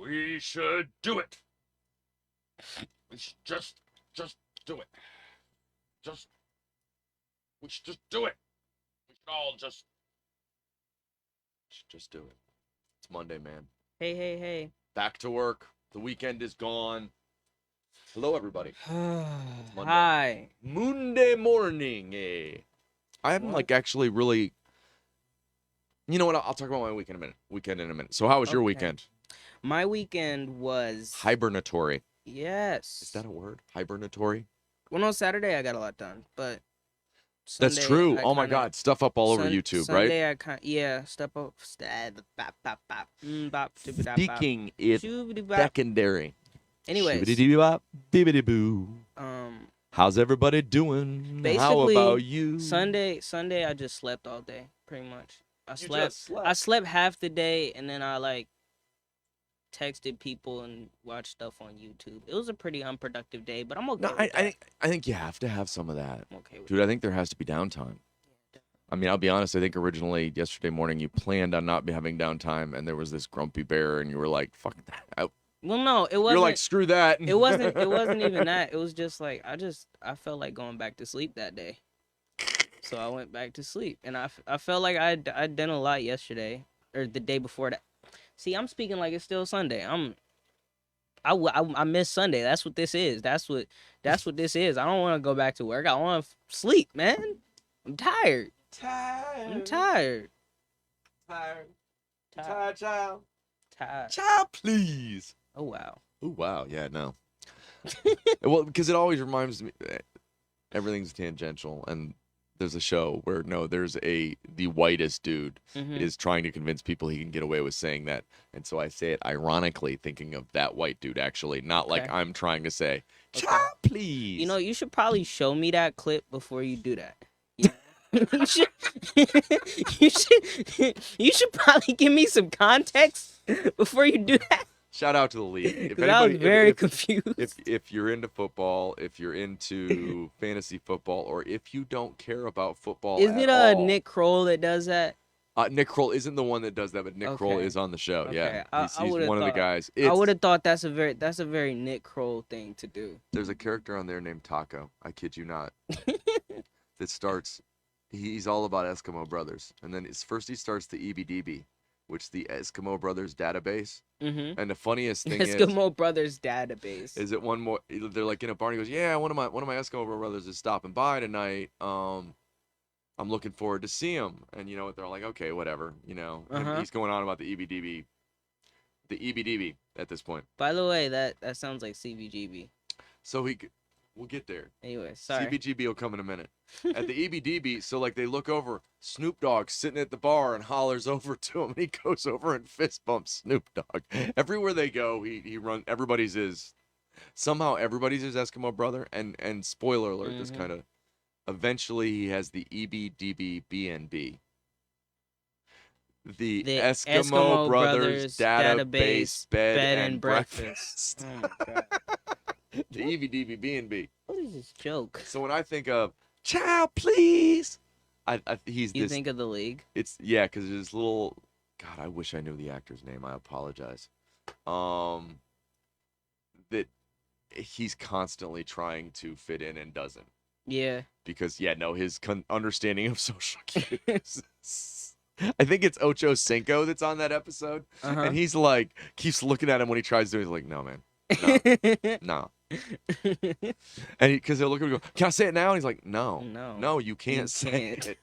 We should do it. We should just do it. Just, we should just do it. We should all just do it. It's Monday, man. Hey, hey, hey. Back to work. The weekend is gone. Hello, everybody. It's Monday. Hi. Moonday morning, I haven't actually really. You know what? I'll talk about my weekend in a minute. So, how was your Okay. weekend? My weekend was Hibernatory. yes. Is that a word? Hibernatory? Well, no, Saturday I got a lot done, but That's Sunday true. I Oh my kinda, God, stuff up all over YouTube, right? Sunday I step up, bop, bop, bop, bop, doobie-dop, bop. Speaking it Shoobity-bop. secondary. Anyways, Shibbity-dee-bop, bibbity-boo. um, How's everybody doing? How basically about you? Sunday I just slept all day, pretty much. I You slept. just slept. I slept half the day, and then I texted people and watched stuff on YouTube. It was a pretty unproductive day, but I'm okay. No, I think you have to have some of that, I'm okay with dude. I think there has to be downtime. I mean, I'll be honest. I think originally yesterday morning you planned on not having downtime, and there was this grumpy bear, and you were like, "Fuck that." Well, no, it wasn't. You're like, "Screw that." It wasn't. It wasn't even that. It was just like I felt like going back to sleep that day, so I went back to sleep, and I felt like I'd done a lot yesterday or the day before that. See, I'm speaking like it's still Sunday. I miss Sunday. That's what this is. That's what this is. I don't want to go back to work. I want to sleep, man. I'm tired. I'm tired. Tired, child. Tired. Child, please. Oh wow. Oh wow, yeah, no. Well, because it always reminds me, everything's tangential, and there's a show where there's the whitest dude is trying to convince people he can get away with saying that, and so I say it ironically, thinking of that white dude actually, not like I'm trying to say, child, please. You know, you should probably show me that clip before you do that. You should, you should probably give me some context before you do that. Shout out to the league. Because I was very confused. If you're into football, if you're into fantasy football, or if you don't care about football Isn't it Nick Kroll that does that? Nick Kroll isn't the one that does that, but Nick Kroll is on the show. Okay. Yeah, he's one of the guys. I would have thought that's a very Nick Kroll thing to do. There's a character on there named Taco. I kid you not. That starts. He's all about Eskimo brothers, and then first he starts the EBDB, which is the Eskimo Brothers database. And the funniest thing Eskimo Brothers database is that they're like in a bar and he goes, yeah, one of my Eskimo brothers is stopping by tonight. I'm looking forward to see him. And you know what? They're like, okay, whatever. And he's going on about the EBDB at this point. By the way, that sounds like CBGB. So we'll get there. Anyway, sorry. CBGB will come in a minute. At the EBDB, so they look over, Snoop Dogg's sitting at the bar and hollers over to him, and he goes over and fist bumps Snoop Dogg. Everywhere they go, he runs. Somehow everybody's his Eskimo brother, and spoiler alert, this kind of, eventually he has the EBDB BNB. The Eskimo Brothers database bed and breakfast. Oh my God. The EBDB BNB. What is this joke? So when I think of child, please, You think of the league? It's because there's little. God, I wish I knew the actor's name. I apologize. That he's constantly trying to fit in and doesn't. Yeah. Because his understanding of social cues. I think it's Ocho Cinco that's on that episode, and he's like keeps looking at him when he tries to. He's like, no, man, no. And because they'll look at him and go, can I say it now? And he's like, no, you can't say it.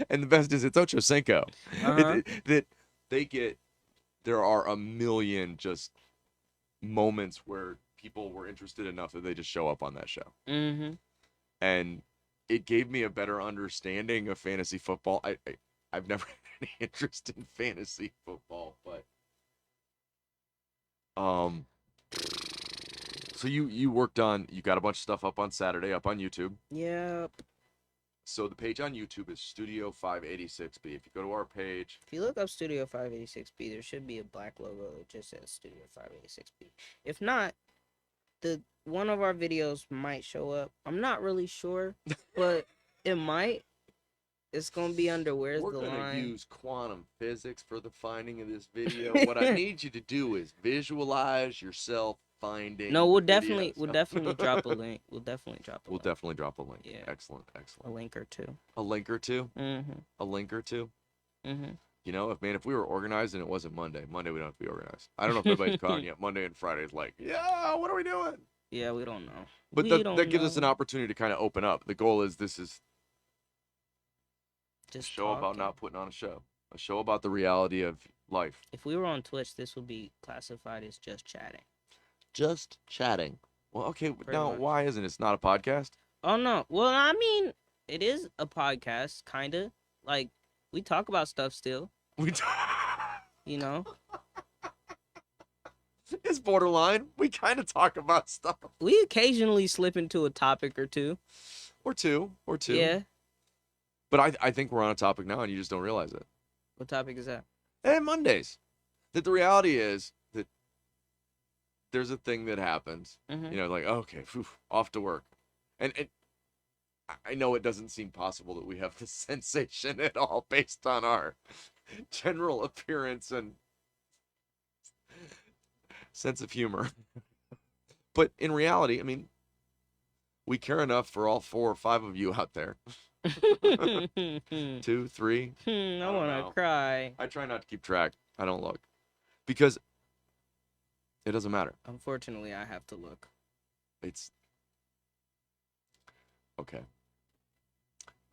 And the best is it's Ocho Cinco. That there are a million just moments where people were interested enough that they just show up on that show. And it gave me a better understanding of fantasy football. I've never had any interest in fantasy football, but so you got a bunch of stuff up on Saturday, up on YouTube. Yep. So the page on YouTube is Studio 586B. If you go to our page, if you look up Studio 586B, there should be a black logo that just says Studio 586B. If not, one of our videos might show up. I'm not really sure, but it might. It's gonna be under Where's We're the going to Line? use quantum physics for the finding of this video. What I need you to do is visualize yourself finding No, the videos. we'll definitely drop a link. We'll definitely drop a We'll link. definitely drop a link. Yeah. Excellent, A excellent. link or two. A link or two? Mm-hmm. A link or two? Mm-hmm. You know, if we were organized and it wasn't Monday we don't have to be organized. I don't know if anybody's caught on yet. Monday and Friday is like, yeah, what are we doing? Yeah, we don't know. But We that don't gives us an know. opportunity to kind of open up. The goal is this is a Just show about talking. not putting on a show. A show about the reality of life. If we were on Twitch, this would be classified as just chatting. Just chatting. Well, okay, Pretty now much. why isn't it? It's not a podcast? Oh no. Well, I mean, it is a podcast, kinda. Like, we talk about stuff still. We You know. It's borderline. We kind of talk about stuff. We occasionally slip into a topic or two. Or two. Yeah. But I think we're on a topic now and you just don't realize it. What topic is that? And Mondays. That the reality is that there's a thing that happens. Mm-hmm. You know, like, okay, phew, off to work. And I know it doesn't seem possible that we have this sensation at all based on our general appearance and sense of humor. But in reality, I mean, we care enough for all 4 or 5 of you out there. 2, 3. I don't want know. to cry. I try not to keep track. I don't look. Because it doesn't matter. Unfortunately, I have to look. It's okay.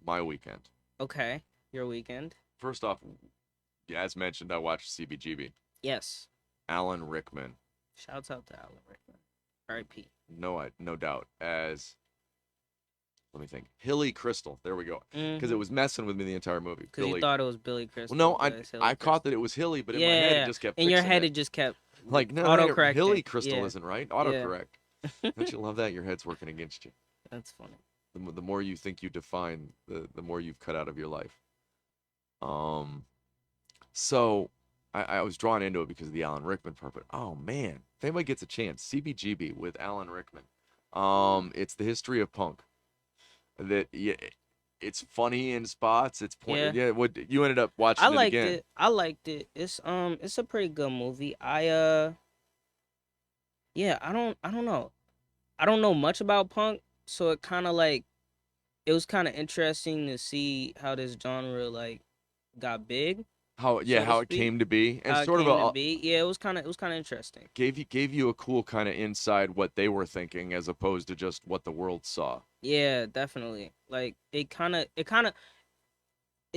My weekend. Okay. Your weekend? First off, as mentioned, I watched CBGB. Yes. Alan Rickman. Shouts out to Alan Rickman. R.I.P. No doubt. As let me think. Hilly Crystal. There we go. Because Mhm. it was messing with me the entire movie. Because you thought it was Billy Crystal. Well, no, but it's Hilly I caught Crystal. that it was Hilly, but in my head it just kept in your fixing head it. it just kept Like, no, autocorrecting. Hilly Crystal Yeah. isn't right. Autocorrect. Don't you love that? Your head's working against you. That's funny. The more you think you define, the more you've cut out of your life. So I was drawn into it because of the Alan Rickman part. But oh man, if anybody gets a chance, CBGB with Alan Rickman. It's the history of punk. That yeah, it's funny in spots. It's point. Yeah. What you ended up watching I liked again? it. I liked it. It's a pretty good movie. Yeah, I don't know. I don't know much about punk, so it kind of like it was kind of interesting to see how this genre like got big. How so to how it speak. came to be, and How it sort of came a to be. Yeah, it was kind of interesting. gave you a cool kind of inside what they were thinking as opposed to just what the world saw. Yeah, definitely. Like it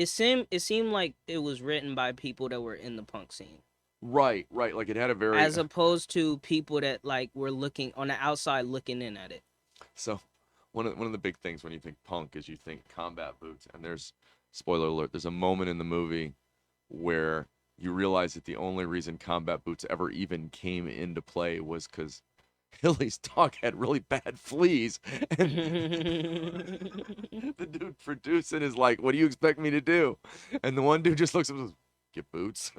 seemed like it was written by people that were in the punk scene. Right. Like it had a very As opposed to people that like were looking on the outside looking in at it. So one of the big things when you think punk is you think combat boots, and there's spoiler alert, there's a moment in the movie where you realize that the only reason combat boots ever even came into play was because Hilly's dog had really bad fleas, and the dude producing is like, "What do you expect me to do?" And the one dude just looks at him and says, "Get boots."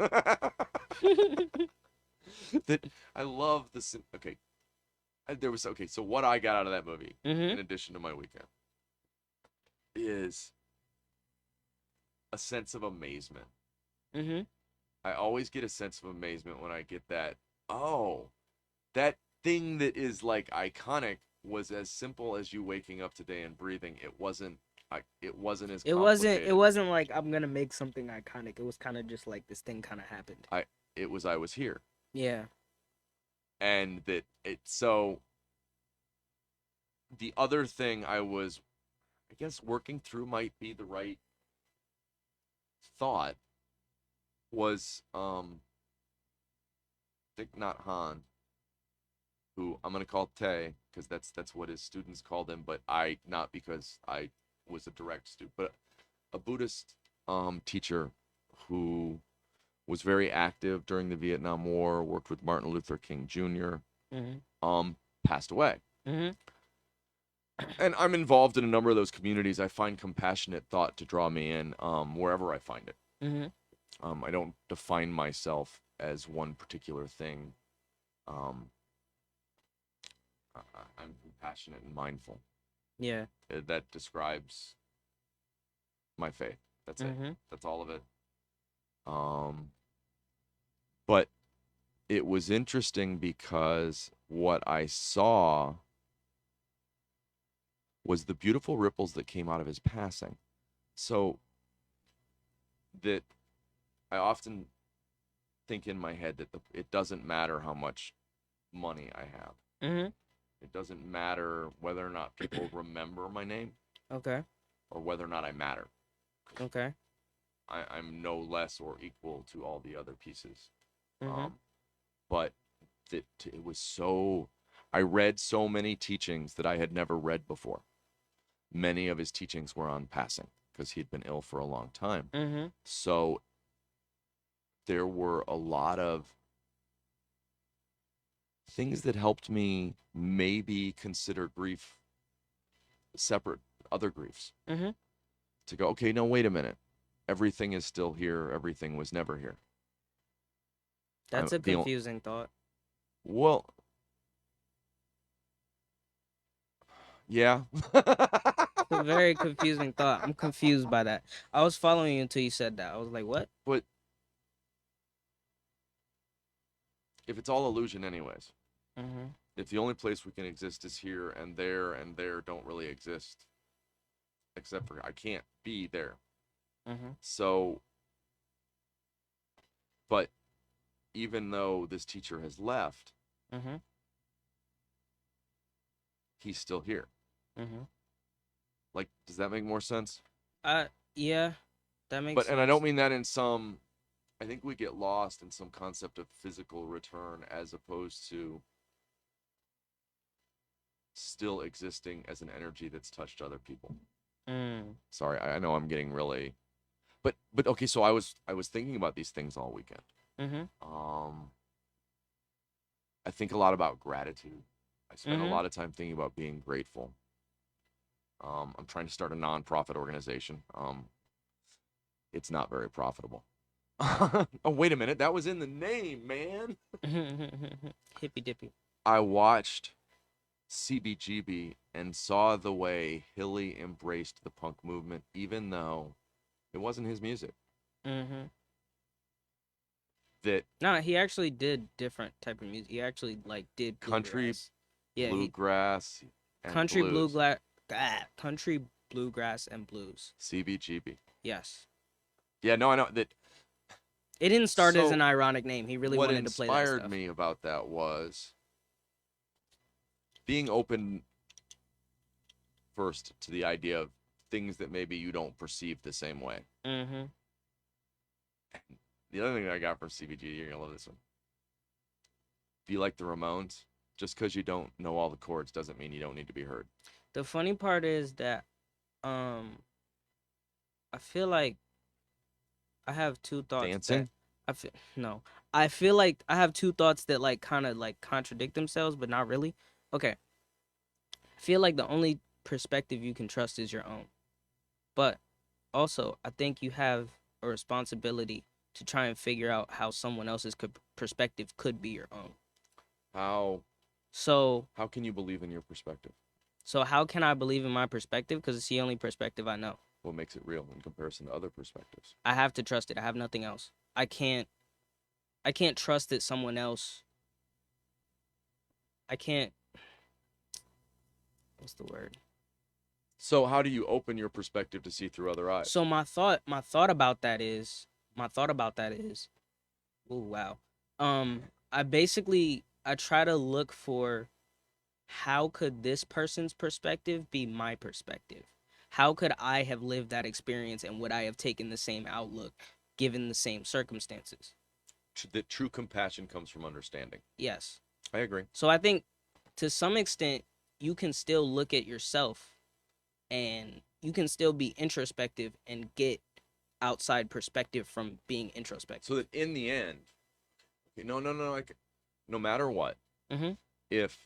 That I love this. Okay, there was okay. So what I got out of that movie, in addition to my weekend, is a sense of amazement. I always get a sense of amazement when I get that. Oh, that thing that is like iconic was as simple as you waking up today and breathing. It wasn't. It wasn't as. It wasn't like I'm gonna make something iconic. It was kind of just like this thing kind of happened. I was here. Yeah. And that it so. The other thing I guess working through might be the right thought was Thich Nhat Hanh, who I'm gonna call Tay because that's what his students called him, but not because I was a direct student, but a Buddhist teacher who was very active during the Vietnam War, worked with Martin Luther King Jr. Passed away. And I'm involved in a number of those communities. I find compassionate thought to draw me in wherever I find it. I don't define myself as one particular thing. I'm compassionate and mindful. Yeah. That describes my faith. That's it. Mm-hmm. That's all of it. But it was interesting because what I saw was the beautiful ripples that came out of his passing. So that I often think in my head that it doesn't matter how much money I have. Mm-hmm. It doesn't matter whether or not people remember my name Okay. or whether or not I matter. Okay. I'm no less or equal to all the other pieces. Mm-hmm. But it was so. I read so many teachings that I had never read before. Many of his teachings were on passing because he'd been ill for a long time. Mm-hmm. So there were a lot of things that helped me maybe consider grief separate other griefs. Mm-hmm. To go, okay, no, wait a minute. Everything is still here. Everything was never here. That's a confusing thought. Well, yeah. It's a very confusing thought. I'm confused by that. I was following you until you said that. I was like, what? But if it's all illusion anyways, Mm-hmm. if the only place we can exist is here and there don't really exist, except for I can't be there. Mm-hmm. So, but even though this teacher has left, Mm-hmm. he's still here. Mm-hmm. Like, does that make more sense? Yeah, that makes But, sense. and I don't mean that in some, I think we get lost in some concept of physical return as opposed to still existing as an energy that's touched other people. Sorry, I know I'm getting really, but okay. So I was thinking about these things all weekend. Mm-hmm. I think a lot about gratitude. I spend a Mm-hmm. lot of time thinking about being grateful. I'm trying to start a nonprofit organization. It's not very profitable. Oh, wait a minute. That was in the name, man. Hippy dippy. I watched CBGB and saw the way Hilly embraced the punk movement, even though it wasn't his music. Mm-hmm. That No, he actually did different type of music. He actually like did country, bluegrass. Yeah, he bluegrass, and country blues. bluegrass, country bluegrass and blues. CBGB. Yes. Yeah, no, I know that. It didn't start as So, an ironic name. He really what wanted to play that inspired stuff. me about that was being open first to the idea of things that maybe you don't perceive the same way. Mm-hmm. The other thing that I got from CBG, you're gonna love this one. Be like the Ramones. Just because you don't know all the chords doesn't mean you don't need to be heard. The funny part is that I feel like I have two thoughts. Dancing? No. I feel like I have two thoughts that like kind of like contradict themselves, but not really. Okay. I feel like the only perspective you can trust is your own. But also, I think you have a responsibility to try and figure out how someone else's perspective could be your own. How So, how can you believe in your perspective? so how can I believe in my perspective? Because it's the only perspective I know. What makes it real in comparison to other perspectives? I have to trust it. I have nothing else. I can't trust that someone else. I can't. What's the word? So how do you open your perspective to see through other eyes? So my thought about that is, oh wow. I try to look for how could this person's perspective be my perspective? How could I have lived that experience and would I have taken the same outlook given the same circumstances? That true compassion comes from understanding. Yes. I agree. So I think to some extent you can still look at yourself and you can still be introspective and get outside perspective from being introspective. So that in the end, okay, no, no matter what, Mm-hmm. if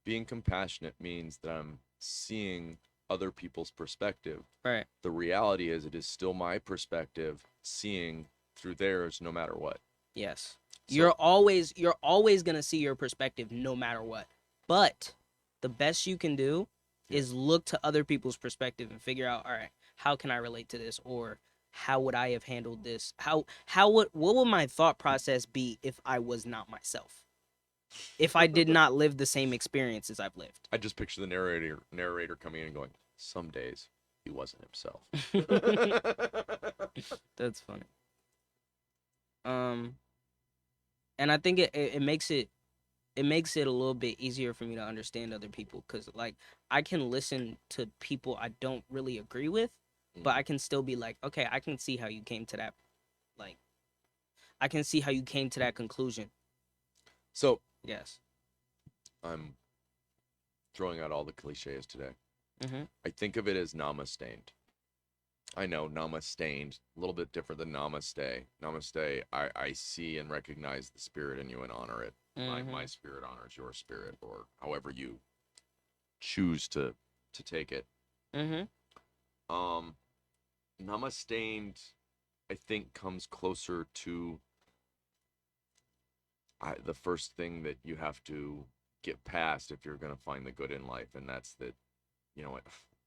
being compassionate means that I'm seeing other people's perspective, Right. the reality is it is still my perspective seeing through theirs no matter what. Yes. So, You're always going to see your perspective no matter what. But the best you can do is look to other people's perspective and figure out, all right, how can I relate to this? Or how would I have handled this? What would my thought process be if I was not myself? If I did not live the same experiences I've lived. I just picture the narrator coming in and going, some days he wasn't himself. That's funny. And I think it makes it a little bit easier for me to understand other people, because like I can listen to people I don't really agree with, but I can still be like, okay, I can see how you came to that, like, I can see how you came to that conclusion. So Yes. I'm throwing out all the cliches today. Mm-hmm. I think of it as namastained. I know namastained, a little bit different than namaste. Namaste, I see and recognize the spirit in you and honor it. Mm-hmm. My spirit honors your spirit, or however you choose to take it. Mm-hmm. Namastained, I think, comes closer to the first thing that you have to get past if you're going to find the good in life, and that's that, you know what,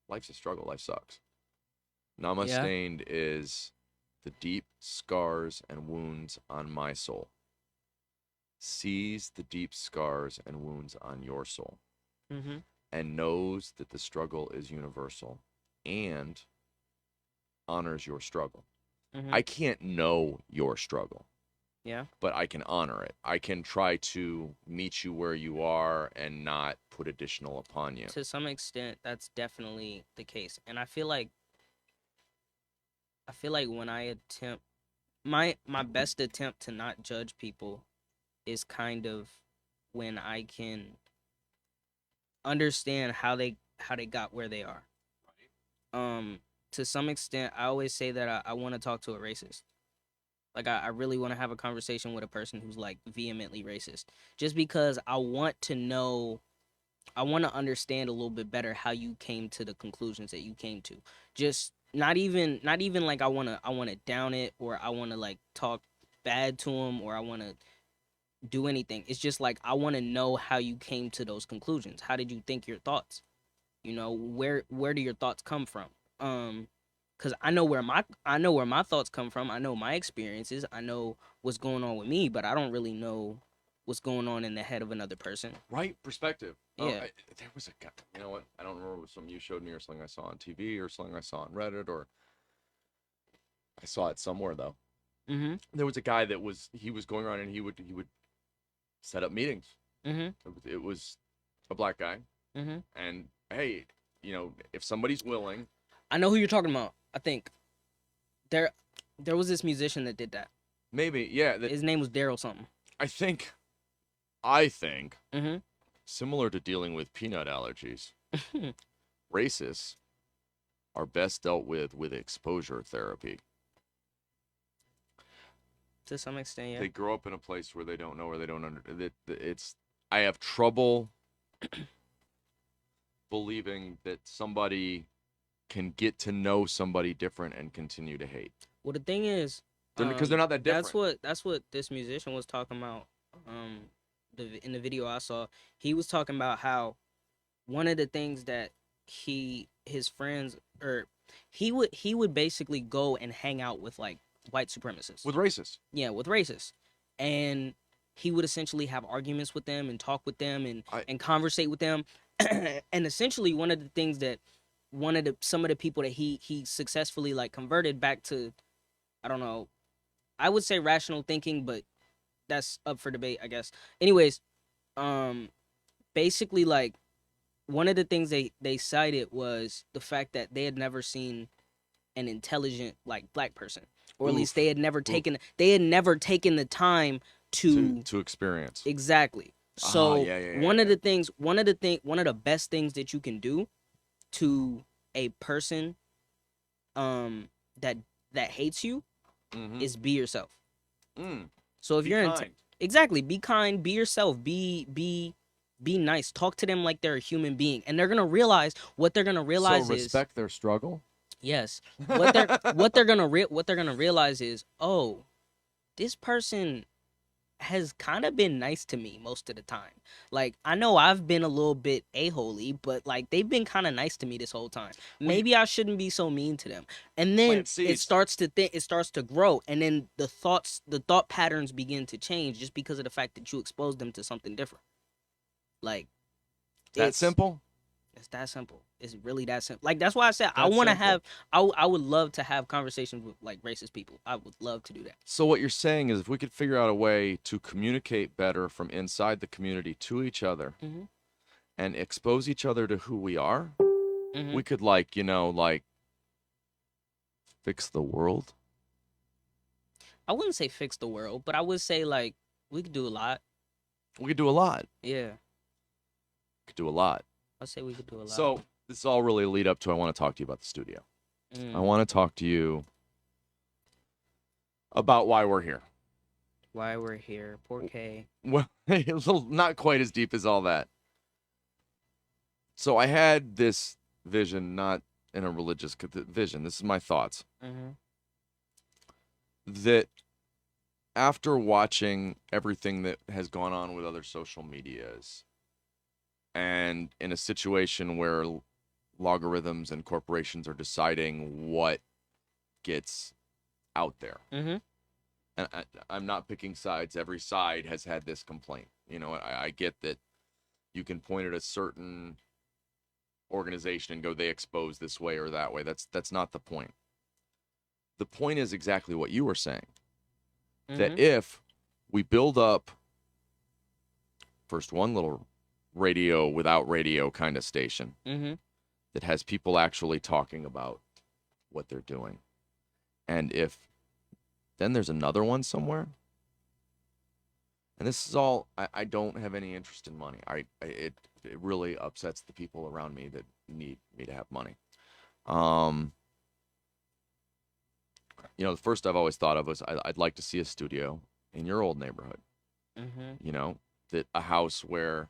life's a struggle, life sucks. Namastained is the deep scars and wounds on my soul. Sees the deep scars and wounds on your soul. Mm-hmm. And knows that the struggle is universal and honors your struggle. Mm-hmm. I can't know your struggle. Yeah. But I can honor it. I can try to meet you where you are and not put additional upon you. To some extent, that's definitely the case. And I feel like when I attempt my best attempt to not judge people is kind of when I can understand how they got where they are. To some extent, I always say that I want to talk to a racist. Like, I really want to have a conversation with a person who's like vehemently racist, just because I want to understand a little bit better how you came to the conclusions that you came to. Just not even like I want to down it, or I want to like talk bad to them, or I want to do anything. It's just like I want to know how you came to those conclusions. How did you think your thoughts? You know, where do your thoughts come from? Because I know where my thoughts come from. I know my experiences. I know what's going on with me, but I don't really know what's going on in the head of another person. Right, perspective. Yeah. There was a guy. You know what? I don't remember, it was something you showed me, or something I saw on TV, or something I saw on Reddit, or I saw it somewhere though. Mm-hmm. There was a guy that he was going around and he would set up meetings. Mm-hmm. It was a black guy. Mm-hmm. And hey, you know, if somebody's willing. I know who you're talking about. I think there was this musician that did that. Maybe, yeah. His name was Daryl something. I think, mm-hmm. similar to dealing with peanut allergies, racists are best dealt with exposure therapy. To some extent, yeah. They grow up in a place where they don't know, or they don't understand. I have trouble believing that somebody can get to know somebody different and continue to hate. Well, the thing is, because they're not that different. That's what this musician was talking about. In the video I saw, he was talking about how one of the things that his friends, or he would basically go and hang out with like white supremacists. With racists. Yeah, with racists. And he would essentially have arguments with them and talk with them and conversate with them. And essentially one of the things that some of the people that he successfully like converted back to, I don't know, I would say rational thinking, but that's up for debate, I guess. Anyways, basically like one of the things they cited was the fact that they had never seen an intelligent like black person, or at least they had never taken the time to experience. Exactly. So one of the best things that you can do to a person that hates you is be yourself. So if you're exactly, be kind, be yourself, be nice, talk to them like they're a human being, and they're gonna realize what they're gonna realize so respect their struggle. Yes. What they're gonna realize is, oh, this person has kind of been nice to me most of the time. Like, I know I've been a little bit a-holy, but like they've been kind of nice to me this whole time. Well, Maybe I shouldn't be so mean to them. And then plant seeds. it starts to grow, and then the thought patterns begin to change just because of the fact that you expose them to something different. Like, That it's simple? it's that simple. It's really that simple. Like, that's why I said I That want to simple. have I would love to have conversations with like racist people. I would love to do that. So what you're saying is if we could figure out a way to communicate better from inside the community to each other Mhm. and expose each other to who we are, Mhm. we could like, like fix the world. I wouldn't say fix the world, but I would say like we could do a lot. We could do a lot. Yeah, We could do a lot. I'd say we could do a lot. So this all really lead up to I want to talk to you about the studio. I Mm, want to talk to you about why we're here. why we're here, poor K. Well, a little, not quite as deep as all that. So I had this vision, not in a religious vision. This is my thoughts. Mhm. That after watching everything that has gone on with other social medias and in a situation where logarithms and corporations are deciding what gets out there. Mhm. And I'm not picking sides. Every side has had this complaint. I get that you can point at a certain organization and go, they expose this way or that way. That's not the point. The point is exactly what you were saying. That Mhm. if we build up first one little radio without radio kind of station Mhm. that has people actually talking about what they're doing, and if then there's another one somewhere, and this is all I don't have any interest in money. It really upsets the people around me that need me to have money. The first I've always thought of was I'd like to see a studio in your old neighborhood. Mhm. That a house where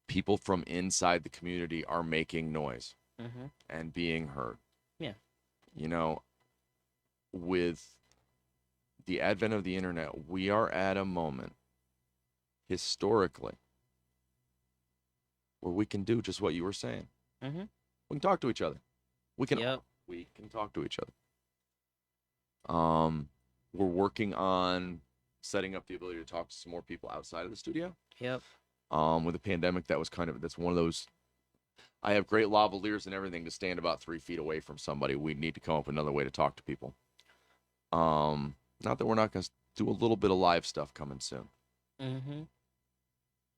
people from inside the community are making noise Mhm. and being heard. Yeah. You know, with the advent of the internet, we are at a moment historically where we can do just what you were saying. Mhm. We can talk to each other. We can Yep. we can talk to each other. We're working on setting up the ability to talk to some more people outside of the studio. Yep. With the pandemic, that's one of those. I have great lavaliers and everything to stand about 3 feet away from somebody. We need to come up with another way to talk to people. Not that we're not going to do a little bit of live stuff coming soon. Mhm.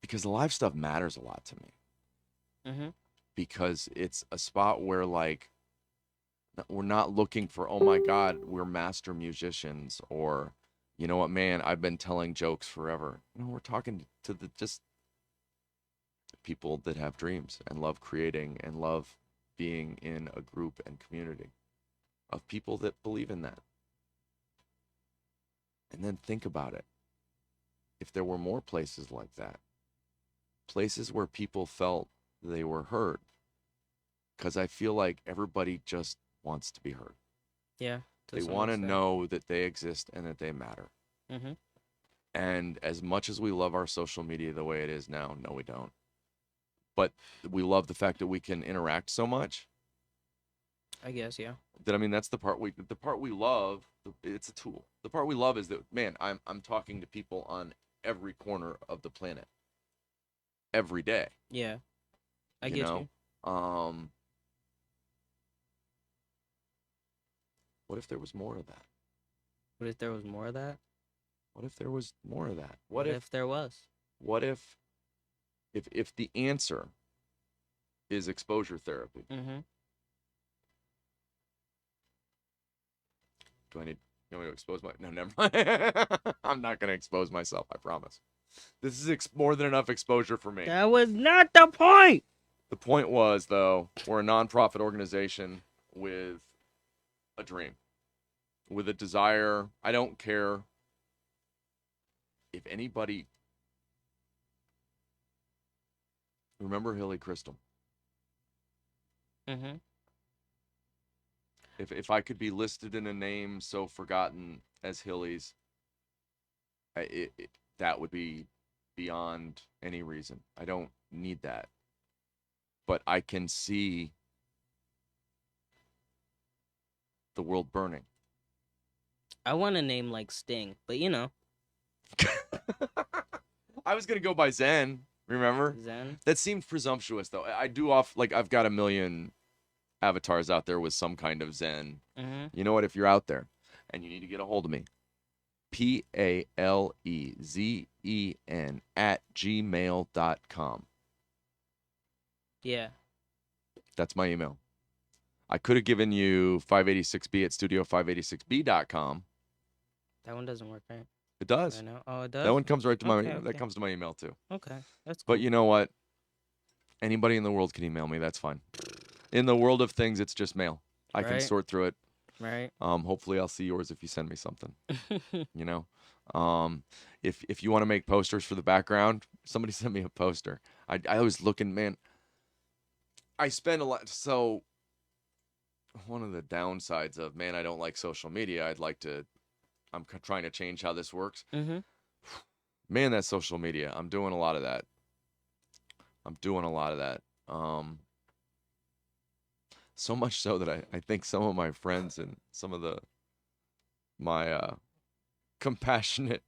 Because the live stuff matters a lot to me. Mhm. Because it's a spot where, like, we're not looking for, oh my God, we're master musicians, or, you know what, man, I've been telling jokes forever. We're talking to the just people that have dreams and love creating and love being in a group and community of people that believe in that. And then think about it. If there were more places like that, places where people felt they were heard, because I feel like everybody just wants to be heard. Yeah. To They some want to extent. know that they exist and that they matter. Mhm. And as much as we love our social media the way it is now, no, we don't. But we love the fact that we can interact so much. I guess, yeah. That's the part we love. It's a tool. The part we love is that, man, I'm talking to people on every corner of the planet every day. Yeah. I You get know, you. um, what if there was more of that? What if there was more of that? What if there was more of that? What if there was? What if the answer is exposure therapy? Mhm. Do I need you want me to expose my no, never mind. I'm not gonna expose myself, I promise. This is more than enough exposure for me. That was not the point. The point was, though, we're a nonprofit organization with a dream, with a desire. I don't care if anybody remember Hilly Crystal. Mhm. If I could be listed in a name so forgotten as Hilly's, that would be beyond any reason. I don't need that. But I can see the world burning. I want to name like Sting, but you know, I was gonna go by Zen. Remember? Zen. That seemed presumptuous, though. I do like I've got a million avatars out there with some kind of Zen. Mm-hmm. You know what? If you're out there and you need to get a hold of me, PALEZEN @gmail.com. Yeah. That's my email. I could have given you 586B at studio586b.com. That one doesn't work, right? It does. I know. Oh, it does. That one comes right to my Okay, that comes to my email too. Okay, that's cool. But you know what? Anybody in the world can email me. That's fine. In the world of things, it's just mail. I can Right. sort through it. Right. Hopefully I'll see yours if you send me something. You know? If you want to make posters for the background, somebody send me a poster. I was looking, man. I spend a lot. So one of the downsides of, man, I don't like social media. I'm trying to change how this works. Mm-hmm. Man, that social media. I'm doing a lot of that. So much so that I think some of my friends and some of my compassionate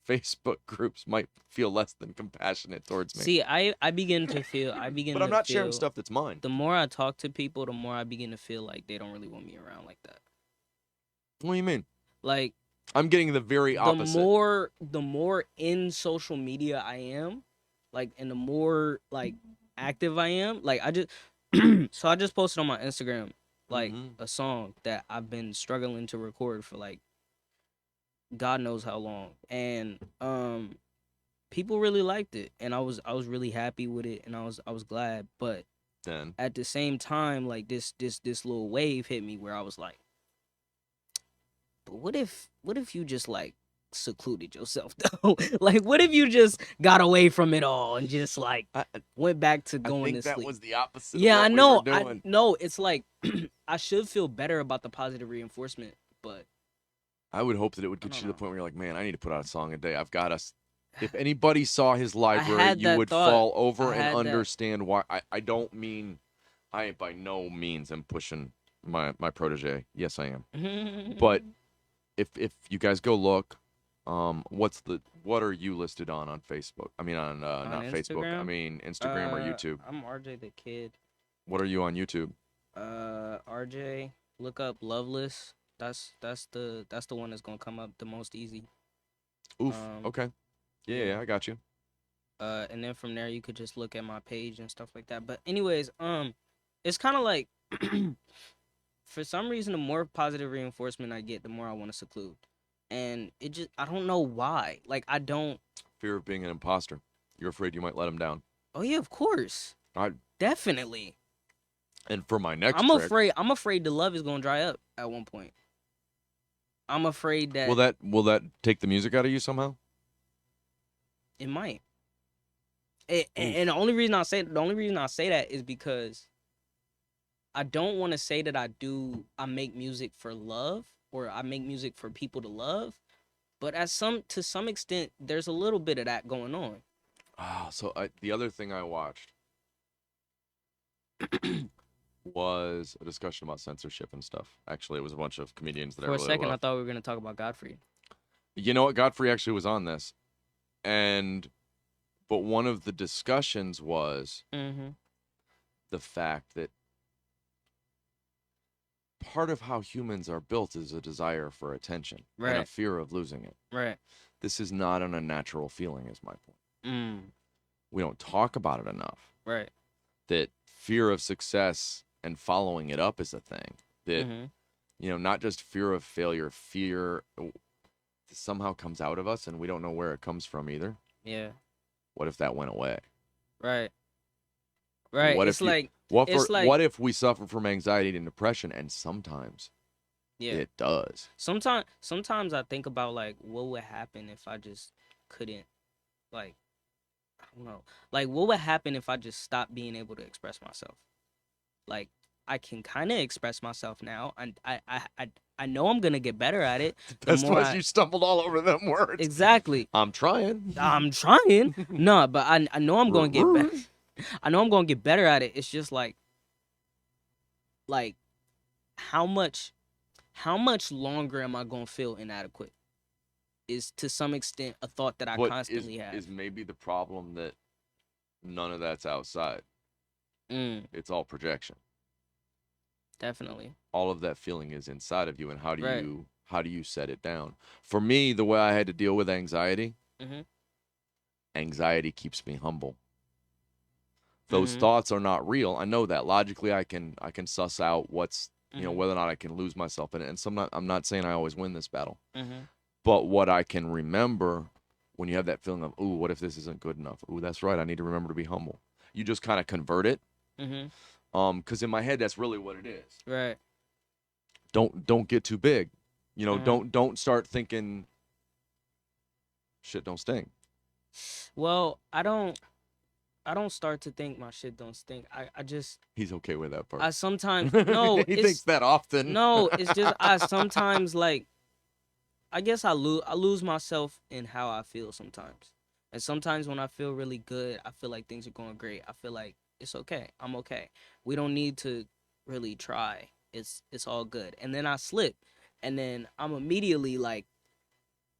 Facebook groups might feel less than compassionate towards me. See, I begin to feel but I'm not sharing stuff that's mine. The more I talk to people, the more I begin to feel like they don't really want me around like that. What do you mean? Like, I'm getting the very opposite. The more in social media I am, like, and the more like active I am, like I just so I just posted on my Instagram like a song that I've been struggling to record for like God knows how long, and people really liked it, and I was really happy with it, and I was glad, but then at the same time, like this little wave hit me where I was like, but what if you just like secluded yourself though? Like, what if you just got away from it all and just like went back to going to sleep? That was the opposite. Yeah, of what I know. We were doing. I know. It's like I should feel better about the positive reinforcement, but I would hope that it would get you to the point where you're like, man, I need to put out a song a day. I've got to. If anybody saw his library, you would fall over and understand why. I don't mean, I by no means am pushing my protege. Yes, I am. But if you guys go look, what are you listed on Facebook? I mean on not Instagram? Facebook. I mean Instagram or YouTube. I'm RJ the Kid. What are you on YouTube? RJ. Look up Loveless. That's the one that's gonna come up the most easy. Oof. Okay. Yeah, I got you. And then from there you could just look at my page and stuff like that. But anyways, it's kind of like for some reason the more positive reinforcement I get, the more I want to seclude. And it just I don't know why. Like I don't fear of being an imposter. You're afraid you might let him down. Oh yeah, of course. Definitely. And for my next I'm afraid the love is going to dry up at one point. I'm afraid that will that take the music out of you somehow? It might. And the only reason I say that is because I don't want to say that I make music for love or I make music for people to love, but to some extent there's a little bit of that going on. So the other thing I watched was a discussion about censorship and stuff. Actually, it was a bunch of comedians that I really loved. For a second, I thought we were going to talk about Godfrey. You know what? Godfrey actually was on this. But one of the discussions was the fact that part of how humans are built is a desire for attention and a fear of losing it. Right. This is not an unnatural feeling, is my point. Mm. We don't talk about it enough. Right. That fear of success and following it up is a thing. That, not just fear of failure, fear somehow comes out of us and we don't know where it comes from either. Yeah. What if that went away? Right. What if we suffer from anxiety and depression, and sometimes it does. Sometimes I think about like what would happen if I just couldn't, like, I don't know, like what would happen if I just stopped being able to express myself? Like I can kind of express myself now, and I know I'm gonna get better at it. The Best more was you stumbled all over them words. exactly. I'm trying. I'm trying. No, but I know I'm gonna get better. I know I'm gonna get better at it. It's just like how much longer am I gonna feel inadequate? Is to some extent a thought that I But constantly have. is maybe the problem that none of that's outside. It's all projection. Definitely. All of that feeling is inside of you, and how do Right. you set it down? For me, the way I had to deal with anxiety, Mm-hmm. anxiety keeps me humble. Those Mm-hmm. thoughts are not real. I know that logically. I can suss out what's Mm-hmm. whether or not I can lose myself in it. And I'm not saying I always win this battle, Mm-hmm. but what I can remember when you have that feeling of, ooh, what if this isn't good enough? Ooh, that's right. I need to remember to be humble. You just kind of convert it. Mm-hmm. Because in my head, that's really what it is. Right. Don't get too big. Mm-hmm. Don't start thinking shit don't stink. Well, I don't start to think my shit don't stink. I just He's okay with that part. I sometimes no, He thinks that often. no, it's just I sometimes like I guess I lose myself in how I feel sometimes. And sometimes when I feel really good, I feel like things are going great. I feel like it's okay. I'm okay. We don't need to really try. It's all good. And then I slip. And then I'm immediately like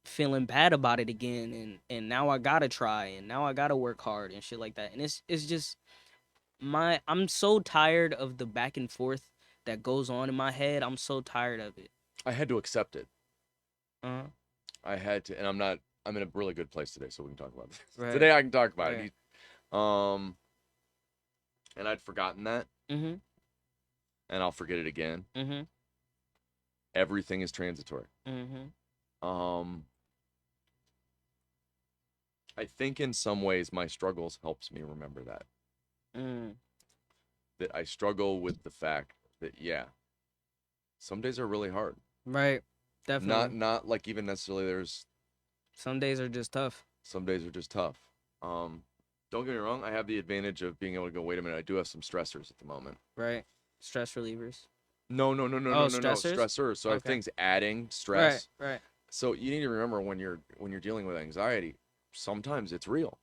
feeling bad about it again and now I got to try and now I got to work hard and shit like that. And it's just I'm so tired of the back and forth that goes on in my head. I'm so tired of it. I had to accept it. Uh-huh. I had to, and I'm in a really good place today, so we can talk about this. Right. Today I can talk about Right. it. And I'd forgotten that, Mhm. and I'll forget it again. Mhm. Everything is transitory. Mhm. Um, I think in some ways my struggles helps me remember that. Mm. That I struggle with the fact that, yeah, some days are really hard. Right. Definitely. Not like even necessarily there's Some days are just tough. some days are just tough. Don't get me wrong, I have the advantage of being able to go, wait a minute, I do have some stressors at the moment. Right. Stress relievers. No, Oh, stressors? stressors. So I have Okay. things adding Right. stress. Right. So you need to remember when you're dealing with anxiety, sometimes it's real.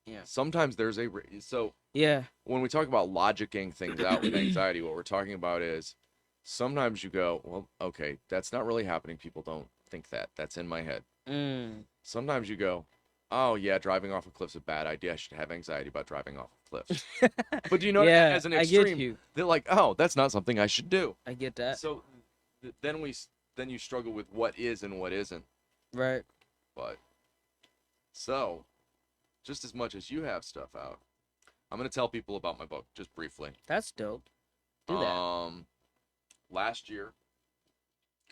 Yeah. Sometimes there's so Yeah. when we talk about logicking things out with anxiety, what we're talking about is sometimes you go, well, okay, that's not really happening. People don't think that. That's in my head. Mm. Sometimes you go, oh yeah, driving off a cliff's a bad idea. I should have anxiety about driving off a cliff. But do you know, Yeah, as an I get extreme, you. they're like, oh, that's not something I should do. I get that. So then then you struggle with what is and what isn't. Right. But so just as much as you have stuff out, I'm gonna tell people about my book just briefly. That's dope. Do that. Last year,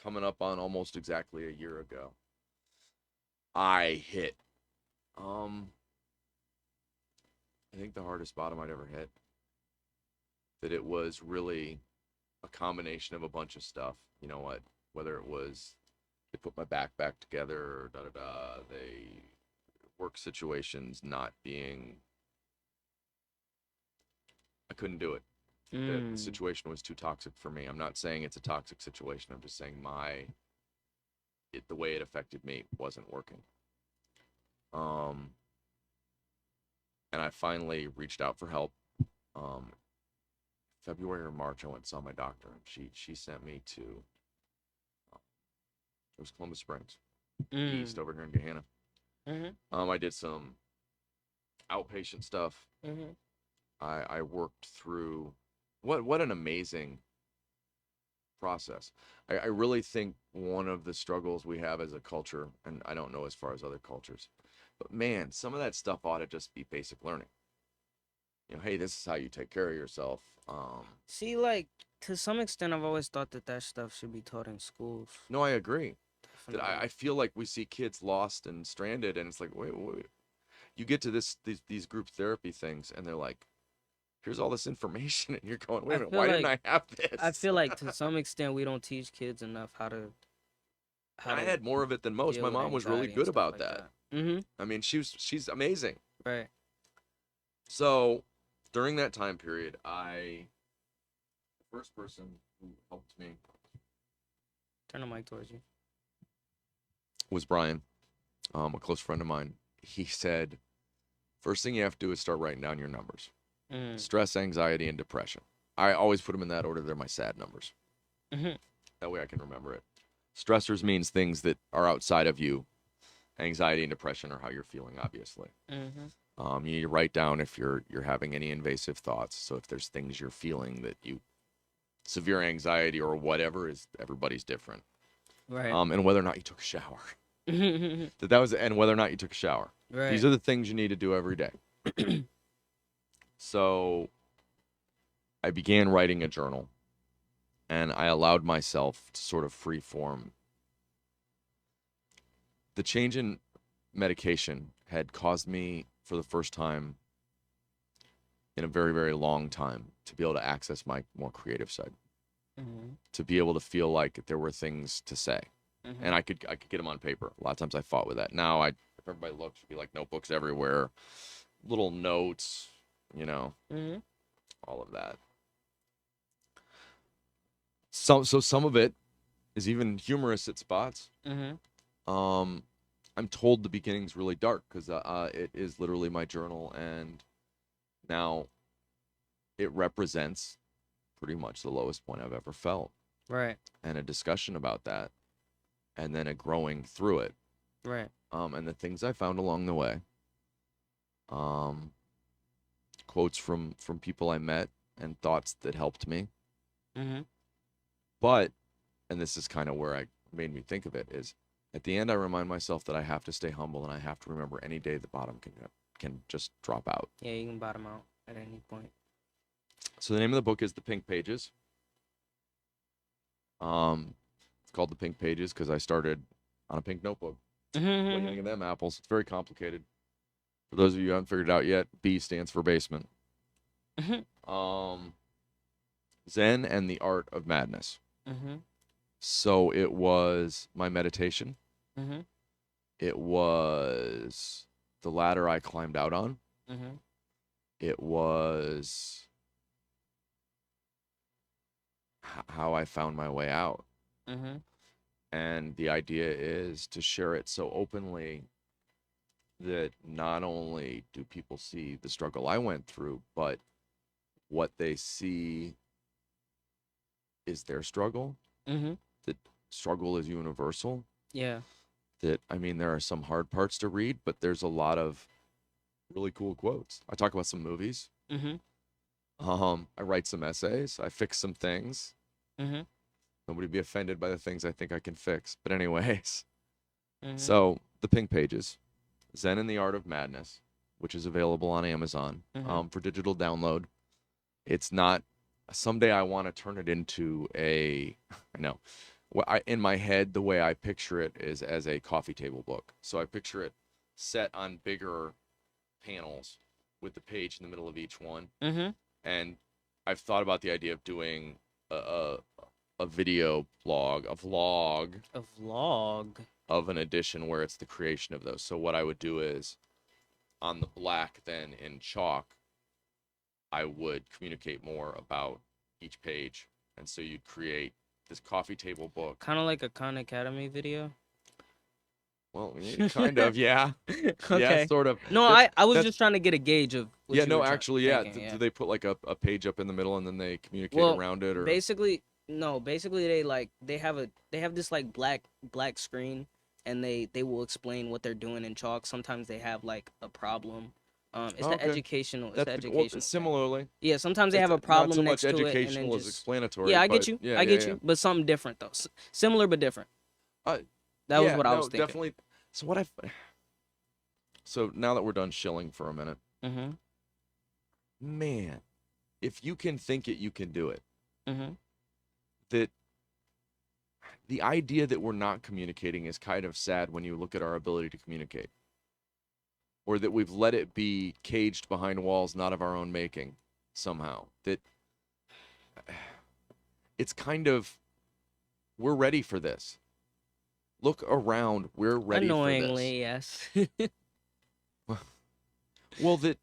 coming up on almost exactly a year ago, I hit I think the hardest bottom I'd ever hit. That it was really a combination of a bunch of stuff. You know what? Whether it was they put my back together, or da da da. They work situations not being. I couldn't do it. The situation was too toxic for me. I'm not saying it's a toxic situation. I'm just saying the way it affected me wasn't working. And I finally reached out for help. February or March, I went and saw my doctor, and she sent me to it was Columbus Springs, east over here in Gahanna. I did some outpatient stuff. I worked through what an amazing process. I really think one of the struggles we have as a culture, and I don't know as far as other cultures, but man, some of that stuff ought to just be basic learning. Hey, this is how you take care of yourself. See, like to some extent, I've always thought that stuff should be taught in schools. No, I agree. That Definitely. I feel like we see kids lost and stranded, and it's like, wait. You get to these group therapy things, and they're like, here's all this information, and you're going, wait a minute, why didn't I have this? I feel like to some extent we don't teach kids enough how to. I had more of it than most. My mom was really good about that. I mean, she's amazing. Right. So during that time period, the first person who helped me Turn the mic towards you. was Brian, a close friend of mine. He said, first thing you have to do is start writing down your numbers. Stress, anxiety, and depression. I always put them in that order. They're my sad numbers. That way I can remember it. Stressors means things that are outside of you. Anxiety and depression are how you're feeling, obviously. You need to write down if you're having any invasive thoughts. So if there's things you're feeling that you severe anxiety or whatever is everybody's different. Right. And whether or not you took a shower. that was and whether or not you took a shower. Right. These are the things you need to do every day. So I began writing a journal, and I allowed myself to sort of free form. The change in medication had caused me, for the first time in a very, very long time, to be able to access my more creative side, to be able to feel like there were things to say, and I could get them on paper. A lot of times I fought with that. Now, if everybody looks, it'd be like notebooks everywhere, little notes, all of that. So some of it is even humorous at spots. I'm told the beginning's really dark because it is literally my journal, and now it represents pretty much the lowest point I've ever felt. Right. And a discussion about that, and then a growing through it. Right. And the things I found along the way. Quotes from people I met and thoughts that helped me. But, and this is kind of where I made me think of it, is at the end I remind myself that I have to stay humble, and I have to remember any day the bottom can just drop out. Yeah, you can bottom out at any point. So the name of the book is The Pink Pages. It's called The Pink Pages because I started on a pink notebook. What do you think of them apples? It's very complicated. For those of you who haven't figured it out yet, B stands for basement. Zen and the Art of Madness. So it was my meditation. It was the ladder I climbed out on. It was how I found my way out. And the idea is to share it so openly that not only do people see the struggle I went through, but what they see is their struggle. That struggle is universal. Yeah. That, I mean, there are some hard parts to read, but there's a lot of really cool quotes. I talk about some movies. I write some essays. I fix some things. Nobody be offended by the things I think I can fix. But anyways, so The Pink Pages, Zen and the Art of Madness, which is available on Amazon for digital download. It's not, someday I want to turn it into I know, in my head, the way I picture it is as a coffee table book. So I picture it set on bigger panels with the page in the middle of each one. And I've thought about the idea of doing a video blog, a vlog of an edition where it's the creation of those. So what I would do is on the black, then in chalk, I would communicate more about each page. And so you'd create this coffee table book. Kind of like a Khan Academy video. Well, kind of, yeah. Okay. Yeah, sort of. No, I was just trying to get a gauge of what yeah, you no, were actually, yeah. thinking, Do they put like a page up in the middle and then they communicate around it, or basically they have this like black screen, and they will explain what they're doing in chalk. Sometimes they have like a problem. It's the educational. It's the educational. Well, similarly. Yeah, sometimes they have a problem not so next much to it, and then educational as just explanatory. yeah, I get you. Yeah, I get you. But something different though, similar but different. That was what I was thinking. Definitely. So now that we're done shilling for a minute, man, if you can think it, you can do it. That the idea that we're not communicating is kind of sad when you look at our ability to communicate. Or that we've let it be caged behind walls not of our own making, somehow. That it's kind of, we're ready for this. Look around, we're ready for this. Annoyingly, yes. Well, that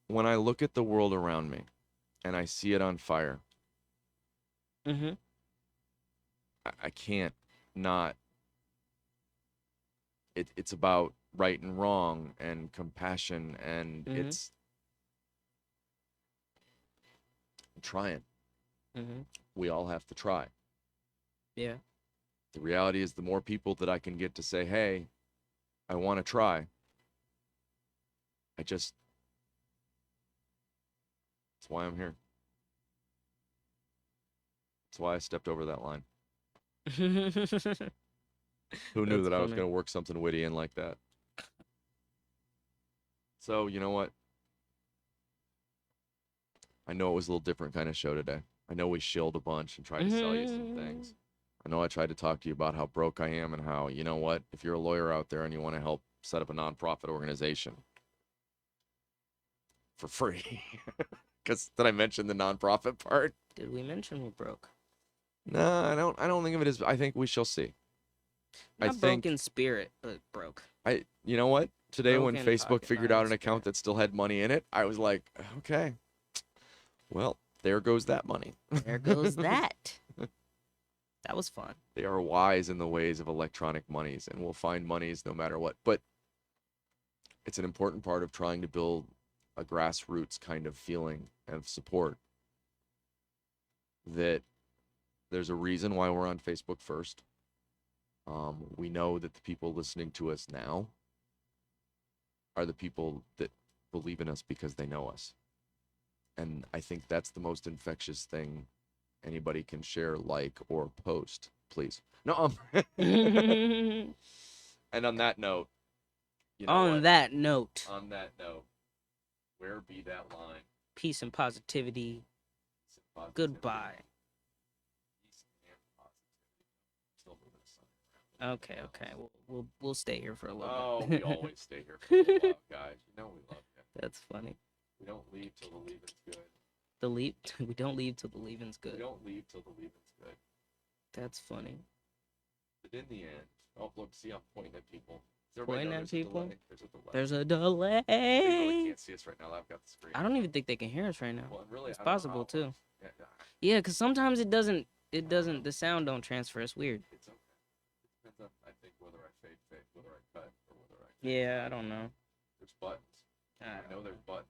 when I look at the world around me and I see it on fire, I can't not. It's about right and wrong and compassion, and Mhm. it's trying. Mhm. We all have to try. Yeah. The reality is, the more people that I can get to say, "Hey, I want to try," I just that's why I'm here. That's why I stepped over that line. Who knew That's that I was funny. going to work something witty in like that? So, you know what? I know it was a little different kind of show today. I know we shilled a bunch and tried to sell you some things. I know I tried to talk to you about how broke I am and how, you know what, if you're a lawyer out there and you want to help set up a nonprofit organization for free. Because did I mention the nonprofit part? Did we mention we broke? No, I don't think of it as I think we shall see. I Not broke think in spirit, but broke. you know what? Today when Broken Facebook pocket, figured not out in an account spirit. that still had money in it, I was like, okay. Well, there goes that money. There goes that. That was fun. They are wise in the ways of electronic monies and will find monies no matter what. But it's an important part of trying to build a grassroots kind of feeling of support that there's a reason why we're on Facebook first. We know that the people listening to us now are the people that believe in us because they know us. And I think that's the most infectious thing anybody can share, like, or post, please. No, On and on that note, you know what? that note, On that note, where be that line? peace and positivity. Positivity, Goodbye. peace and positivity. Still moving the sun around. Okay, okay. We'll stay here for a little Oh, bit. we always stay here for a little while, guys. You know we love you. That's funny. We don't leave till the leaving's good. We don't leave till the leaving's We good. don't leave till the leaving's good. That's funny. But in the end, oh look, see, I'm pointing at people. Pointing at people? There's a delay. There's a They really delay. can't see us right now. I've got the screen. I don't even think they can hear us right now. Well, really, It's I don't know how possible it too. works. Yeah, because sometimes it doesn't. It doesn't. The sound don't transfer. It's weird. It's okay. It depends on, I think, whether I fade, whether I cut, or whether I. Yeah, I don't know. There's buttons. I I know there's buttons.